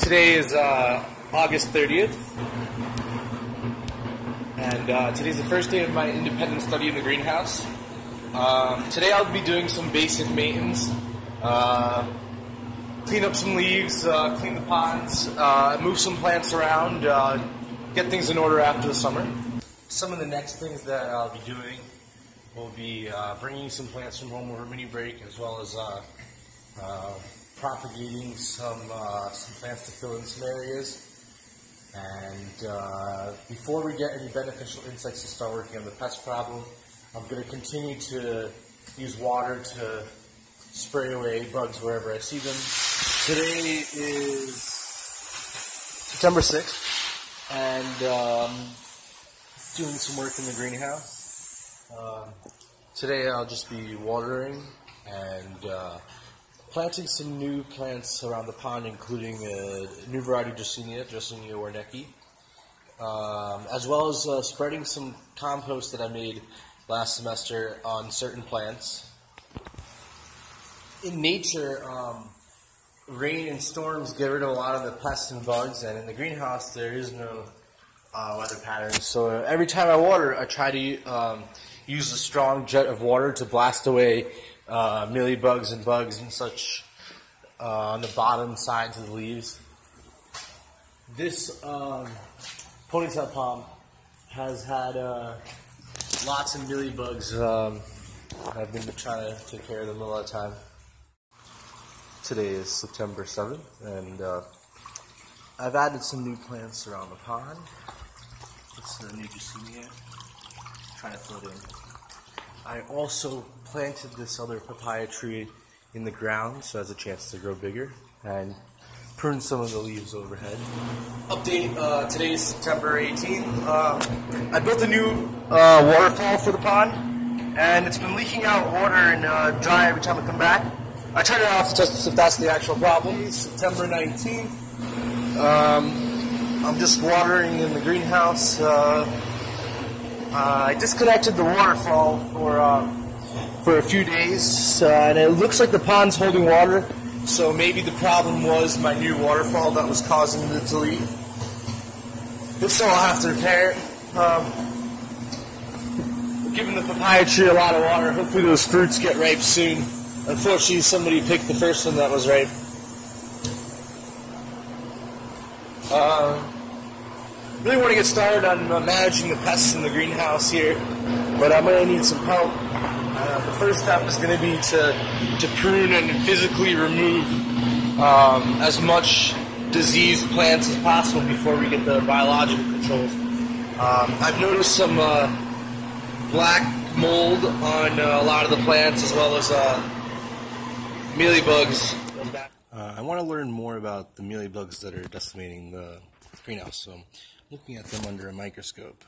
Today is August 30th, and today's the first day of my independent study in the greenhouse. Today I'll be doing some basic maintenance, clean up some leaves, clean the ponds, move some plants around, get things in order after the summer. Some of the next things that I'll be doing will be bringing some plants from home over mini break, as well as propagating some plants to fill in some areas. And before we get any beneficial insects to start working on the pest problem, I'm going to continue to use water to spray away bugs wherever I see them. Today is September 6th, and doing some work in the greenhouse. Today I'll just be watering and planting some new plants around the pond, including a new variety of Dracenia Warnecki, as well as spreading some compost that I made last semester on certain plants. In nature, rain and storms get rid of a lot of the pests and bugs, and in the greenhouse there is no weather patterns. So every time I water, I try to use a strong jet of water to blast away mealybugs and bugs and such on the bottom sides of the leaves. This ponytail palm has had lots of mealybugs. I've been trying to take care of them a lot of time. Today is September 7th, and I've added some new plants around the pond. It's the new Dracenia. Trying to fill it in. I also planted this other papaya tree in the ground so it has a chance to grow bigger, and pruned some of the leaves overhead. Update, today is September 18th. I built a new waterfall for the pond, and it's been leaking out water and dry every time I come back. I turned it off to test if that's the actual problem. September 19th. I'm just watering in the greenhouse. I disconnected the waterfall for a few days, and it looks like the pond's holding water, so maybe the problem was my new waterfall that was causing it to leak. If so, I'll have to repair it. Giving the papaya tree a lot of water. Hopefully those fruits get ripe soon. Unfortunately, somebody picked the first one that was ripe. Really want to get started on managing the pests in the greenhouse here, but I'm going to need some help. The first step is going to be to prune and physically remove as much diseased plants as possible before we get the biological controls. I've noticed some black mold on a lot of the plants, as well as mealybugs. I want to learn more about the mealybugs that are decimating the greenhouse, so I'm looking at them under a microscope.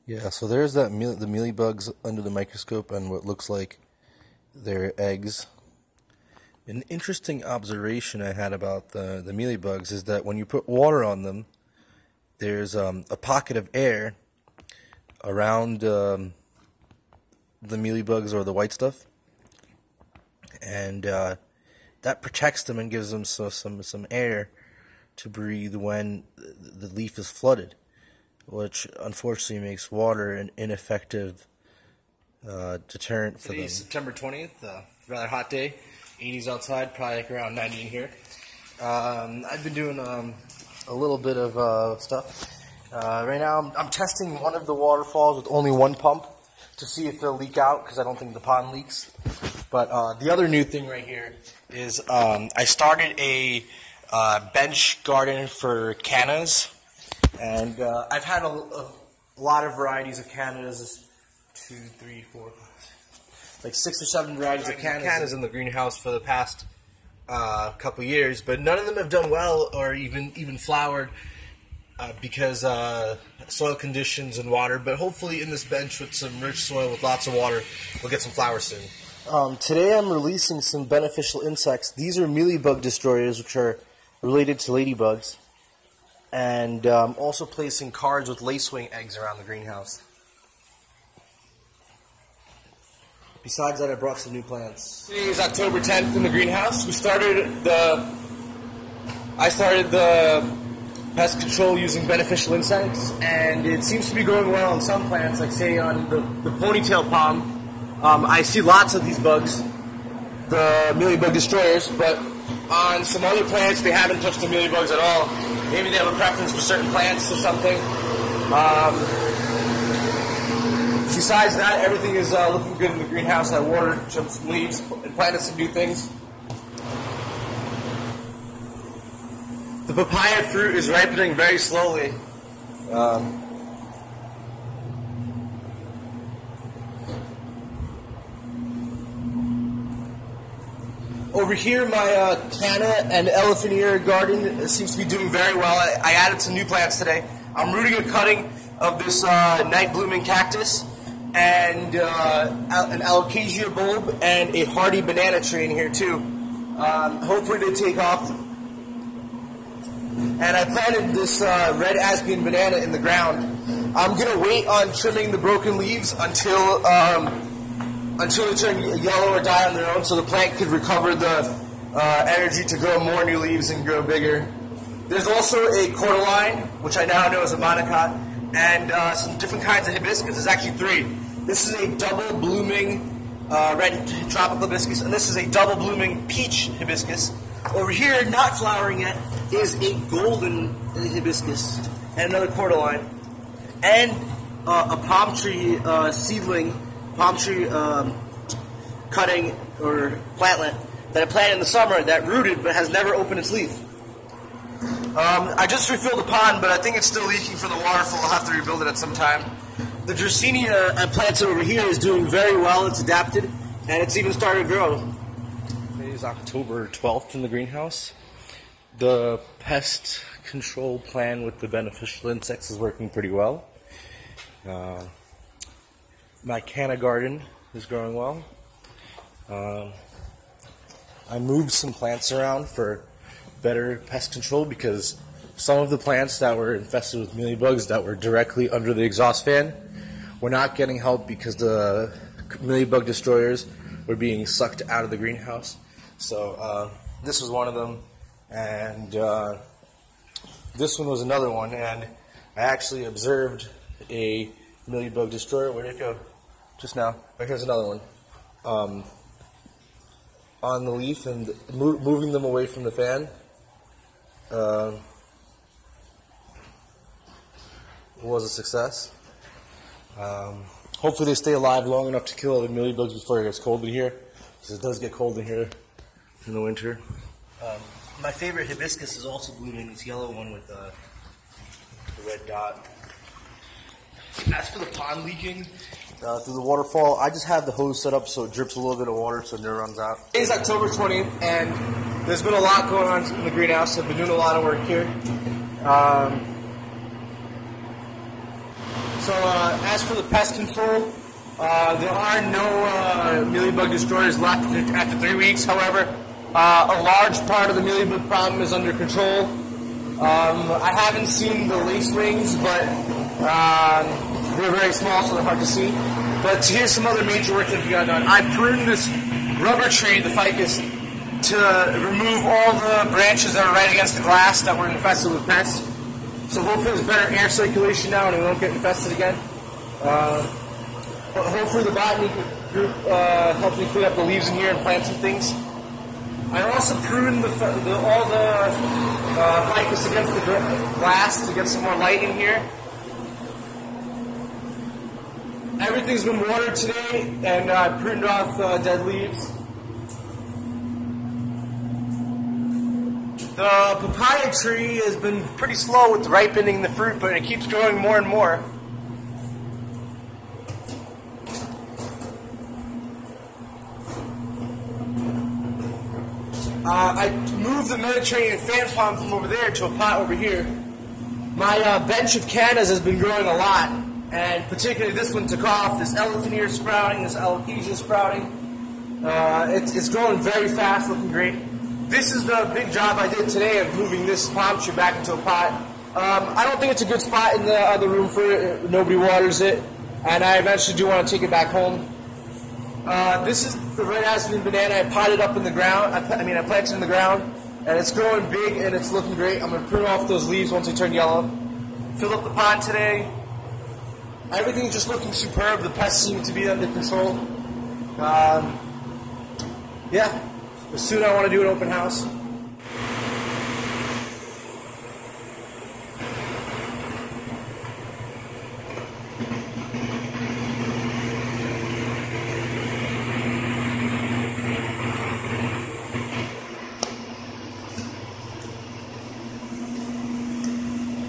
Yeah, so there's the mealybugs under the microscope and what looks like their eggs. An interesting observation I had about the mealybugs is that when you put water on them, there's a pocket of air around the mealybugs or the white stuff, and that protects them and gives them some air to breathe when the leaf is flooded, which unfortunately makes water an ineffective deterrent for them. Today's September 20th, rather hot day, 80s outside, probably like around 90 in here. I've been doing a little bit of stuff. Right now I'm testing one of the waterfalls with only one pump to see if they'll leak out, because I don't think the pond leaks. But the other new thing right here is I started a bench garden for cannas, and I've had a lot of varieties of cannas, 2, 3, 4, 5, like 6 or 7 varieties of cannas in the greenhouse for the past couple years, but none of them have done well or even flowered because soil conditions and water. But hopefully in this bench with some rich soil with lots of water, we'll get some flowers soon. Today I'm releasing some beneficial insects. These are mealybug destroyers, which are related to ladybugs, and also placing cards with lacewing eggs around the greenhouse. Besides that, I brought some new plants. Today is October 10th in the greenhouse. I started the pest control using beneficial insects, and it seems to be going well on some plants, like say on the ponytail palm. I see lots of these bugs, the mealybug destroyers, but on some other plants they haven't touched the mealybugs at all. Maybe they have a preference for certain plants or something. Besides that, everything is looking good in the greenhouse. I watered some leaves and planted some new things. The papaya fruit is ripening very slowly. Over here, my canna and elephant ear garden seems to be doing very well. I added some new plants today. I'm rooting a cutting of this night blooming cactus and an alocasia bulb and a hardy banana tree in here too. Hopefully they take off. And I planted this red Aspen banana in the ground. I'm going to wait on trimming the broken leaves until they turn yellow or die on their own, so the plant could recover the energy to grow more new leaves and grow bigger. There's also a cordyline, which I now know is a monocot, and some different kinds of hibiscus. There's actually 3. This is a double blooming red tropical hibiscus, and this is a double blooming peach hibiscus. Over here, not flowering yet, is a golden hibiscus and another cordyline, and a palm tree seedling, palm tree cutting or plantlet that I planted in the summer that rooted but has never opened its leaf. I just refilled the pond, but I think it's still leaking from the waterfall. I'll have to rebuild it at some time. The Dracaena I planted over here is doing very well. It's adapted, and it's even started to grow. It is October 12th in the greenhouse. The pest control plan with the beneficial insects is working pretty well. My canna garden is growing well. I moved some plants around for better pest control because some of the plants that were infested with mealybugs that were directly under the exhaust fan were not getting help because the mealybug destroyers were being sucked out of the greenhouse. So this was one of them, and this one was another one, and I actually observed a mealybug destroyer. Where did it go? Just now. Right, here's another one. On the leaf, and moving them away from the fan was a success. Hopefully they stay alive long enough to kill all the mealybugs before it gets cold in here, because it does get cold in here in the winter. My favorite hibiscus is also blooming, this yellow one with the red dot. As for the pond leaking through the waterfall, I just have the hose set up so it drips a little bit of water so it never runs out. Today is October 20th, and there's been a lot going on in the greenhouse. I've been doing a lot of work here. So as for the pest control, there are no mealybug destroyers left after 3 weeks. However, a large part of the mealybug problem is under control. I haven't seen the lace wings, but they're very small, so they're hard to see. But here's some other major work that we got done. I pruned this rubber tree, the ficus, to remove all the branches that are right against the glass that were infested with pests. So hopefully there's better air circulation now and it won't get infested again. Hopefully the botany group helps me clean up the leaves in here and plant some things. I also pruned all the ficus against the glass to get some more light in here. Everything's been watered today, and I pruned off dead leaves. The papaya tree has been pretty slow with ripening the fruit, but it keeps growing more and more. I moved the Mediterranean fan palm from over there to a pot over here. My bench of cannas has been growing a lot, and particularly this one took off. This elephant ear sprouting, this alocasia sprouting. It's growing very fast, looking great. This is the big job I did today of moving this palm tree back into a pot. I don't think it's a good spot in the other room for it. Nobody waters it, and I eventually do want to take it back home. This is the red aspen banana. I potted up in the ground. I planted in the ground, and it's growing big and it's looking great. I'm gonna prune off those leaves once they turn yellow. Filled up the pot today. Everything's just looking superb. The pests seem to be under control. Yeah, soon I want to do an open house.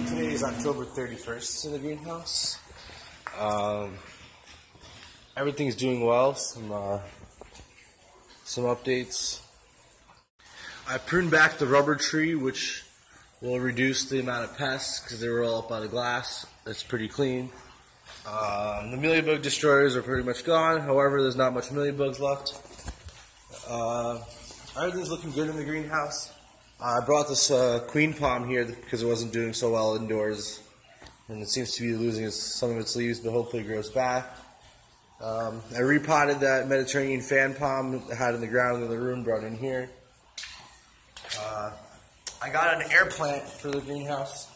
Today is October 31st in the greenhouse. Everything's doing well. Some updates. I pruned back the rubber tree, which will reduce the amount of pests because they were all up by the glass. It's pretty clean. The mealybug destroyers are pretty much gone. However, there's not much mealybugs left. Everything's looking good in the greenhouse. I brought this queen palm here because it wasn't doing so well indoors, and it seems to be losing some of its leaves, but hopefully it grows back. I repotted that Mediterranean fan palm I had in the ground in the room, brought it in here. I got an air plant for the greenhouse.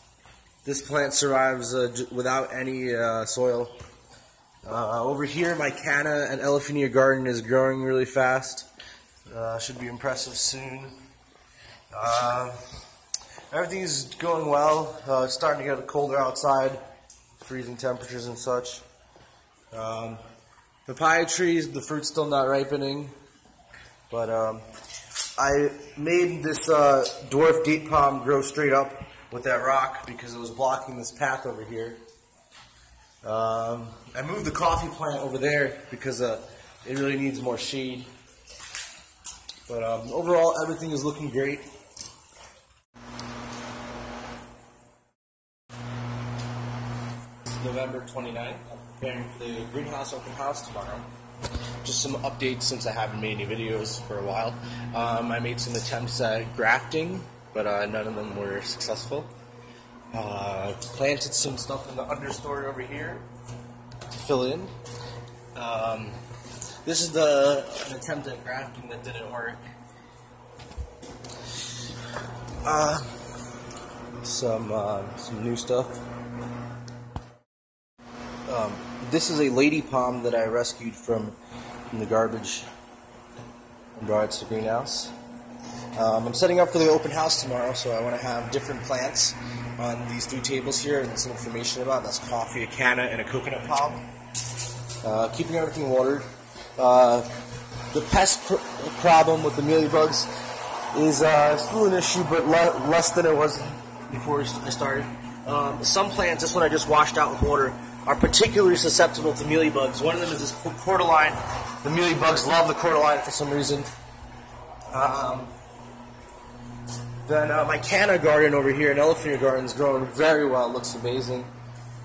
This plant survives without any soil. Over here, my canna and Elaphenia garden is growing really fast. Should be impressive soon. Everything's going well. It's starting to get colder outside, freezing temperatures and such. Papaya trees, the fruit's still not ripening, but I made this dwarf date palm grow straight up with that rock because it was blocking this path over here. I moved the coffee plant over there because it really needs more shade. But overall, everything is looking great. November 29th. I'm preparing for the greenhouse open house tomorrow. Just some updates since I haven't made any videos for a while. I made some attempts at grafting, but none of them were successful. Planted some stuff in the understory over here to fill in. This is an attempt at grafting that didn't work. Some new stuff. This is a lady palm that I rescued from the garbage and brought it to the greenhouse. I'm setting up for the open house tomorrow, so I want to have different plants on these 3 tables here and some information about. That's coffee, a canna, and a coconut palm. Keeping everything watered. The pest problem with the mealybugs is still an issue, but less than it was before I started. Some plants, this one I just washed out with water, are particularly susceptible to mealybugs. One of them is this cordyline. The mealybugs love the cordyline for some reason. Then my canna garden over here, an Elaphenia garden, is growing very well. It looks amazing.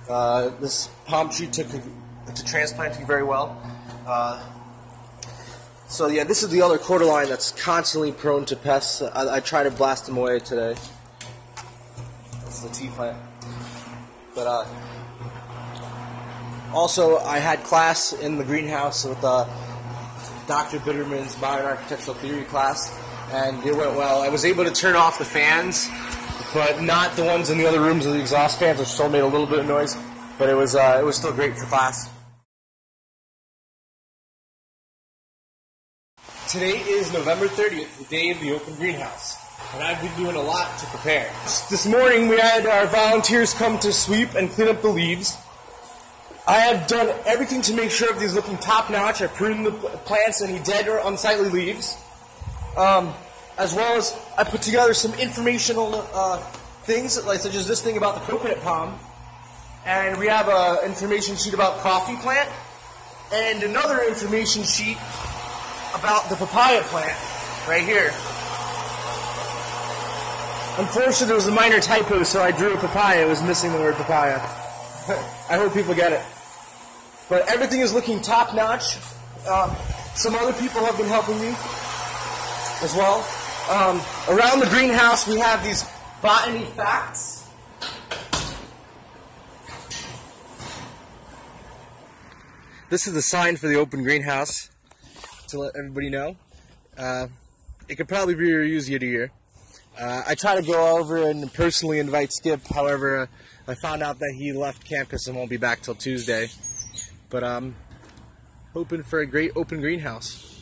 This palm tree took to transplanting very well. So yeah, this is the other cordyline that's constantly prone to pests. I try to blast them away today. That's the tea plant. But also, I had class in the greenhouse with Dr. Bitterman's Modern Architectural Theory class, and it went well. I was able to turn off the fans, but not the ones in the other rooms with the exhaust fans, which still made a little bit of noise. But it was still great for class. Today is November 30th, the day of the open greenhouse, and I've been doing a lot to prepare. This morning we had our volunteers come to sweep and clean up the leaves. I have done everything to make sure everything's looking top-notch. I pruned the plants, any dead or unsightly leaves. As well as I put together some informational things, such as this thing about the coconut palm. And we have an information sheet about coffee plant. And another information sheet about the papaya plant, right here. Unfortunately, there was a minor typo, so I drew a papaya. It was missing the word papaya. I hope people get it. But everything is looking top-notch. Some other people have been helping me as well. Around the greenhouse, we have these botany facts. This is the sign for the open greenhouse. to let everybody know. It could probably be reused year to year. I try to go over and personally invite Skip. However, I found out that he left campus and won't be back till Tuesday. But I'm hoping for a great open greenhouse.